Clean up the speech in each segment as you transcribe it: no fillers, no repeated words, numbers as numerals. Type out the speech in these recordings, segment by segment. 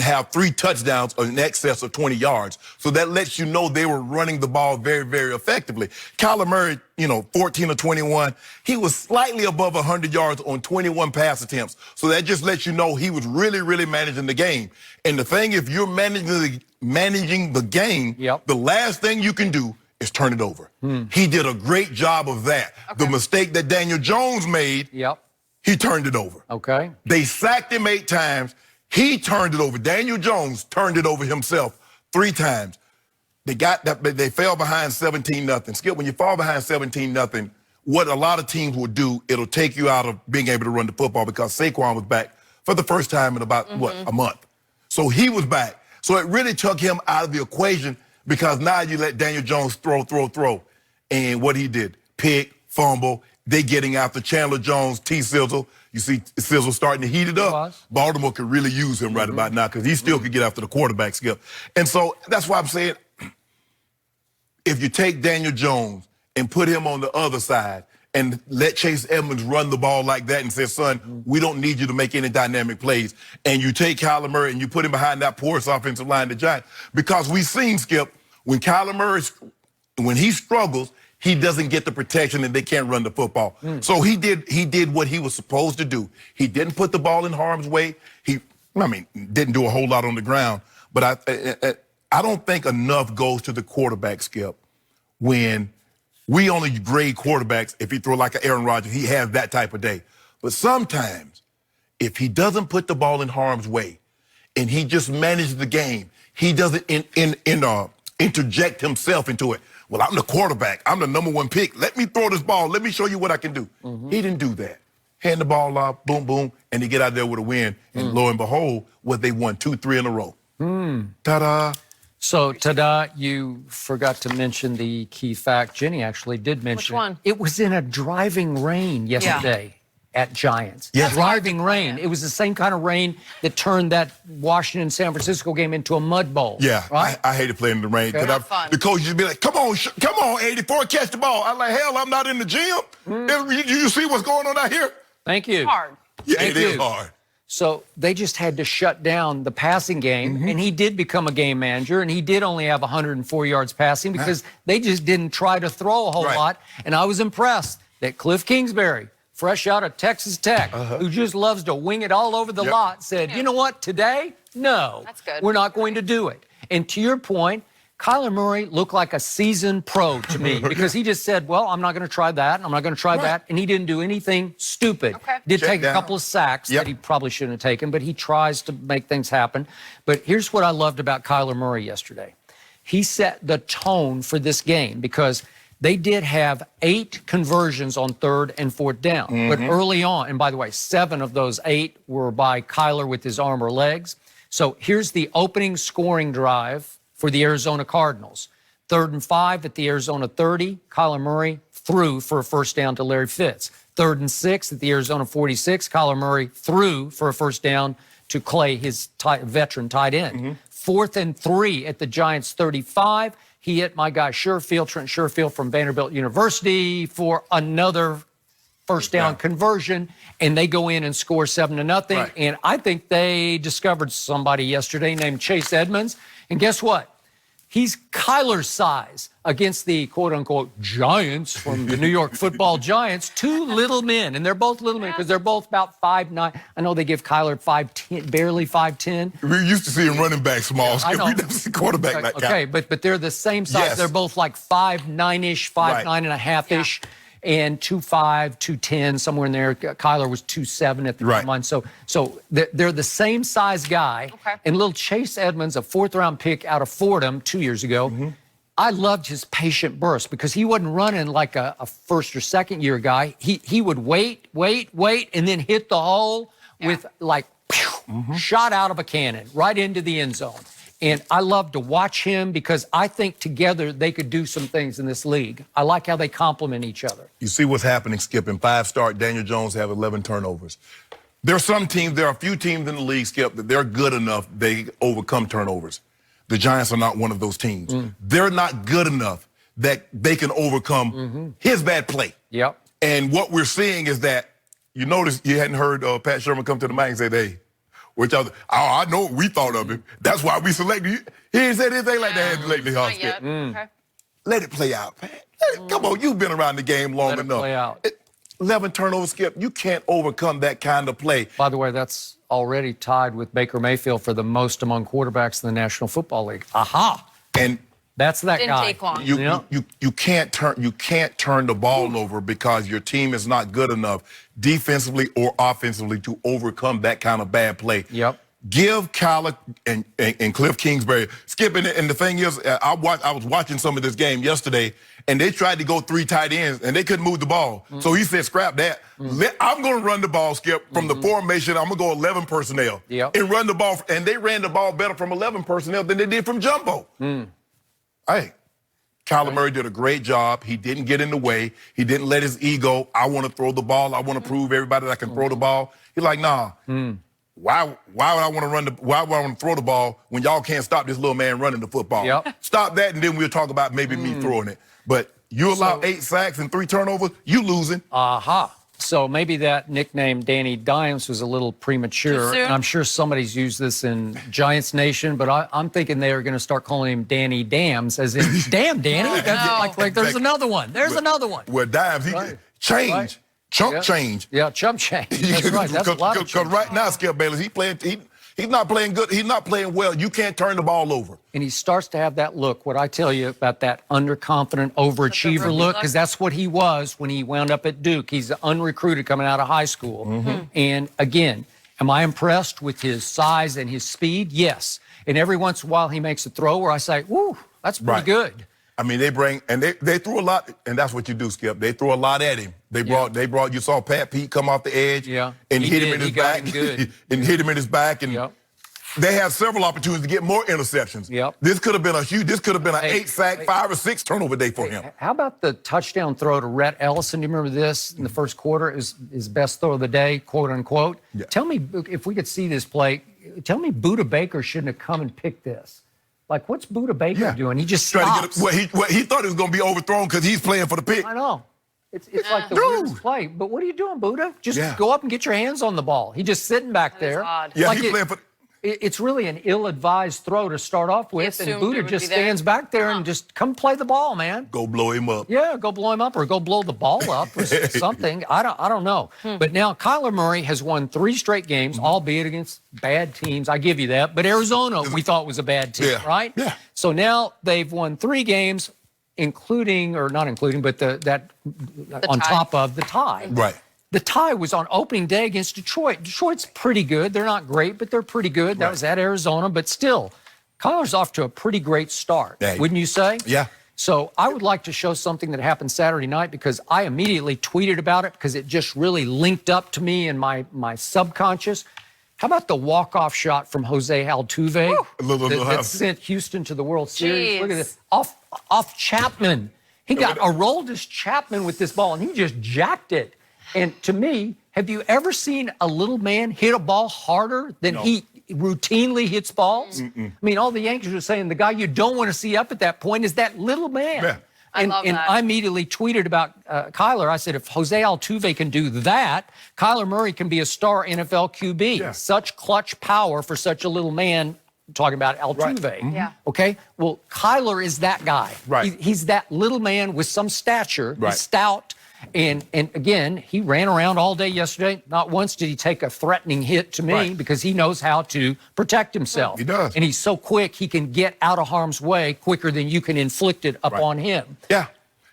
have 3 touchdowns in excess of 20 yards. So that lets you know they were running the ball very, very effectively. Kyler Murray, 14 of 21. He was slightly above 100 yards on 21 pass attempts. So that just lets you know he was really, really managing the game. And the thing, if you're managing the game, the last thing you can do is turn it over. He did a great job of that. The mistake that Daniel Jones made, he turned it over. They sacked him 8 times. He turned it over. Daniel Jones turned it over himself 3 times. They fell behind 17-0. Skip, when you fall behind 17-0, what a lot of teams will do, it'll take you out of being able to run the football because Saquon was back for the first time in about, a month. So he was back. So it really took him out of the equation because now you let Daniel Jones throw. And what he did, pick, fumble, they getting after Chandler Jones, T-Sizzle. You see Sizzle starting to heat it up. Baltimore could really use him right about now because he still could get after the quarterback, Skip. And so that's why I'm saying if you take Daniel Jones and put him on the other side and let Chase Edmonds run the ball like that and say, son, we don't need you to make any dynamic plays. And you take Kyler Murray and you put him behind that porous offensive line, the Giants. Because we've seen, Skip, when Kyler Murray, when he struggles, he doesn't get the protection and they can't run the football. So he did what he was supposed to do. He didn't put the ball in harm's way. Didn't do a whole lot on the ground. But I don't think enough goes to the quarterback, Skip, when we only grade quarterbacks if he throw like an Aaron Rodgers. He has that type of day. But sometimes, if he doesn't put the ball in harm's way and he just manages the game, he doesn't interject himself into it. Well, I'm the quarterback. I'm the #1 pick. Let me throw this ball. Let me show you what I can do. He didn't do that. Hand the ball off, boom, boom, and he get out there with a win. And lo and behold, they won 2-3 in a row. Ta-da. So, you forgot to mention the key fact. Jenny actually did mention Which one? It was in a driving rain yesterday at Giants. Driving rain. It was the same kind of rain that turned that Washington-San Francisco game into a mud bowl. Right? I hated playing in the rain. The coach used to be like, come on, 84, catch the ball. I'm like, hell, I'm not in the gym. You see what's going on out here? Thank you. It's hard. Yeah, it is hard. So they just had to shut down the passing game, and he did become a game manager, and he did only have 104 yards passing because they just didn't try to throw a whole lot. And I was impressed that Cliff Kingsbury, fresh out of Texas Tech, who just loves to wing it all over the lot, said, you know what, today, no, we're not going to do it. And to your point, Kyler Murray looked like a seasoned pro to me because he just said, well, I'm not going to try that, and I'm not going to try that, and he didn't do anything stupid. Did take a couple of sacks that he probably shouldn't have taken, but he tries to make things happen. But here's what I loved about Kyler Murray yesterday. He set the tone for this game because they did have 8 conversions on 3rd and 4th down. But early on, and by the way, 7 of those 8 were by Kyler with his arm or legs. So here's the opening scoring drive for the Arizona Cardinals. 3rd and 5 at the Arizona 30, Kyler Murray threw for a first down to Larry Fitz. 3rd and 6 at the Arizona 46, Kyler Murray threw for a first down to Clay, his veteran tight end. 4th and 3 at the Giants 35, he hit my guy Trent Sherfield from Vanderbilt University for another first down conversion, and they go in and score 7-0. And I think they discovered somebody yesterday named Chase Edmonds. And guess what? He's Kyler's size against the quote-unquote giants from the New York football Giants. 2 little men, and they're both little men because they're both about 5'9". I know they give Kyler 5'10", barely 5'10". We used to see him running back small. I know. We never see quarterback like that. Okay, but they're the same size. They're both like 5'9"-ish, 5'9.5"-ish. And 2'5", 210, somewhere in there. Kyler was 2'7" at the time. So they're the same size guy. And little Chase Edmonds, a 4th-round pick out of Fordham 2 years ago, I loved his patient burst because he wasn't running like a first or second year guy. He would wait, and then hit the hole with like shot out of a cannon right into the end zone. And I love to watch him because I think together they could do some things in this league. I like how they complement each other. You see what's happening, Skip. In 5-start, Daniel Jones have 11 turnovers. There are a few teams in the league, Skip, that they're good enough they overcome turnovers. The Giants are not one of those teams. They're not good enough that they can overcome his bad play. And what we're seeing is that, you notice you hadn't heard Pat Sherman come to the mic and say, hey, which I know what we thought of him. That's why we selected you. He ain't said anything like that lately, huh, Skip? Okay. Let it play out, man. Come on, you've been around the game long Let it enough. play out. 11 turnovers, Skip. You can't overcome that kind of play. By the way, that's already tied with Baker Mayfield for the most among quarterbacks in the National Football League. Aha! And That's that Didn't guy. take long. you can't turn the ball over because your team is not good enough defensively or offensively to overcome that kind of bad play. Yep. Give Kyler and Cliff Kingsbury skipping it. And the thing is, I was watching some of this game yesterday, and they tried to go 3 tight ends, and they couldn't move the ball. So he said, scrap that. I'm going to run the ball, Skip, from the formation. I'm going to go 11 personnel and run the ball. And they ran the ball better from 11 personnel than they did from jumbo. Hey, Kyler Murray did a great job. He didn't get in the way. He didn't let his ego, I want to throw the ball. I want to prove everybody that I can throw the ball. He's like, nah. Why would I want to why would I want to throw the ball when y'all can't stop this little man running the football? Stop that, and then we'll talk about maybe me throwing it. But you allow 8 sacks and 3 turnovers, you losing. Aha. So maybe that nickname Danny Dimes was a little premature. And I'm sure somebody's used this in Giants Nation, but I'm thinking they are going to start calling him Danny Dams, as in, damn, Danny. That's like there's another one. There's another one. Well, Dimes, he change. Right. Chump change. Yeah, chump change. That's right. That's a lot of Because right now, Skip Bayless, he's not playing good. He's not playing well. You can't turn the ball over. And he starts to have that look, what I tell you about that underconfident overachiever look, because that's what he was when he wound up at Duke. He's unrecruited coming out of high school. And again, am I impressed with his size and his speed? Yes. And every once in a while he makes a throw where I say, woo, that's pretty good. I mean, they threw a lot, and that's what you do, Skip. They threw a lot at him. They brought. You saw Pat Pete come off the edge, and hit him in his back, and hit him in his back, and they had several opportunities to get more interceptions. This could have been an 8 sack, 5 or 6 turnover day for him. How about the touchdown throw to Rhett Ellison? Do you remember this in the first quarter? Is his best throw of the day, quote unquote. Tell me if we could see this play. Tell me Buda Baker shouldn't have come and picked this. Like, what's Buda Baker doing? He just stops. He thought it was going to be overthrown because he's playing for the pick. I know. It's like the weirdest play. But what are you doing, Buda? Just go up and get your hands on the ball. He's just sitting back there. Odd. Yeah, like he's playing for... It's really an ill-advised throw to start off with, and Buda just stands back there and just come play the ball, man. Go blow him up. Yeah, go blow him up or go blow the ball up or something. I don't know. But now Kyler Murray has won 3 straight games, albeit against bad teams. I give you that. But Arizona, we thought was a bad team, right? Yeah. So now they've won 3 games, including, or not including, but on top of the tie. Right. The tie was on opening day against Detroit. Detroit's pretty good. They're not great, but they're pretty good. That was at Arizona. But still, Kyler's off to a pretty great start, wouldn't you say? Yeah. So I would like to show something that happened Saturday night because I immediately tweeted about it because it just really linked up to me in my subconscious. How about the walk-off shot from Jose Altuve that sent Houston to the World Series? Look at this. Off Chapman. He got Aroldis Chapman with this ball, and he just jacked it. And to me, have you ever seen a little man hit a ball harder than he routinely hits balls? I mean, all the Yankees are saying the guy you don't want to see up at that point is that little man. Yeah. And I immediately tweeted about Kyler. I said, if Jose Altuve can do that, Kyler Murray can be a star NFL QB. Yeah. Such clutch power for such a little man. Talking about Altuve. Yeah. Okay? Well, Kyler is that guy. Right. He's that little man with some stature. He's stout. And again, he ran around all day yesterday. Not once did he take a threatening hit to me because he knows how to protect himself. He does. And he's so quick, he can get out of harm's way quicker than you can inflict it upon him. Yeah.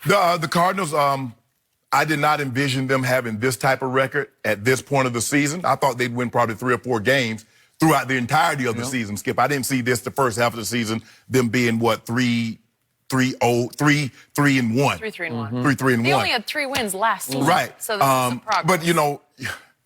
The Cardinals, I did not envision them having this type of record at this point of the season. I thought they'd win probably 3 or 4 games throughout the entirety of the season, Skip. I didn't see this the first half of the season, them being, what, 3-1. 3-3-1. 3-3-1. They only had 3 wins last season. Right. So this is some progress. But, you know,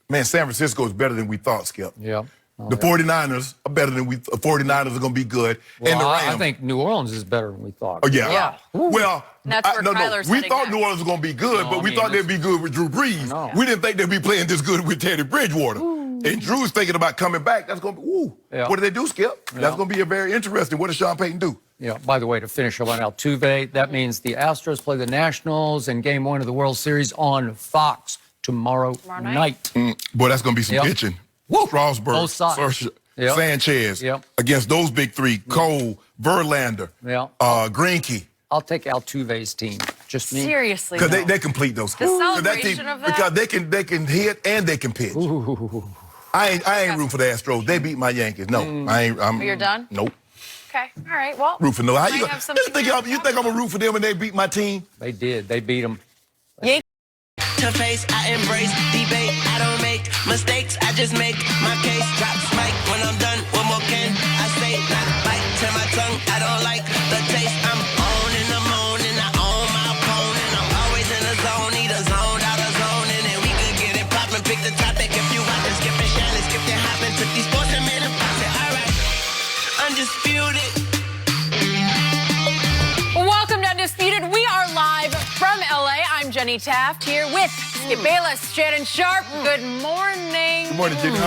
man, San Francisco is better than we thought, Skip. Yeah. The 49ers are better than 49ers are going to be good. Well, and the Rams. I think New Orleans is better than we thought. Oh, yeah. Well, that's where Kyler's we heading thought next. New Orleans was going to be good, but we thought they'd be good with Drew Brees. We didn't think they'd be playing this good with Teddy Bridgewater. And Drew's thinking about coming back. That's going to be, what do they do, Skip? That's going to be a very interesting. What does Sean Payton do? Yeah, by the way, to finish up on Altuve, that means the Astros play the Nationals in Game 1 of the World Series on Fox tomorrow night. Boy, that's going to be some pitching. Strasburg, Both sides. Yep. Sanchez, Yep. against those big three, Cole, Verlander, Yep. Greinke. I'll take Altuve's team. Just me. Seriously. Because though. they complete those. The celebration of that? Because they can hit and they can pitch. Ooh. I ain't rooting for the Astros. They beat my Yankees. No, I ain't. You're done? Nope. Okay. All right. Well. Root for no. How might you have think something you think I'm gonna root for them and they beat my team? They did. They beat them. Yankees. To face, I embrace debate. I don't make mistakes. I just make my case. Drops mic when I'm done. One more can I say? Not bite to my tongue. I don't like the taste. I'm on in the morning. I own my opponent. I'm always in the zone. Either zoned out of zone, and then we could get it poppin'. Pick the topic if you want to skip and shine and skip the hopping. Took these sports and made them pop it. All right, undisputed. Welcome to Undisputed. We are live from LA. I'm Jenny Taft here with Skip Bayless, Shannon Sharp. Good morning. Good morning, Jimmy.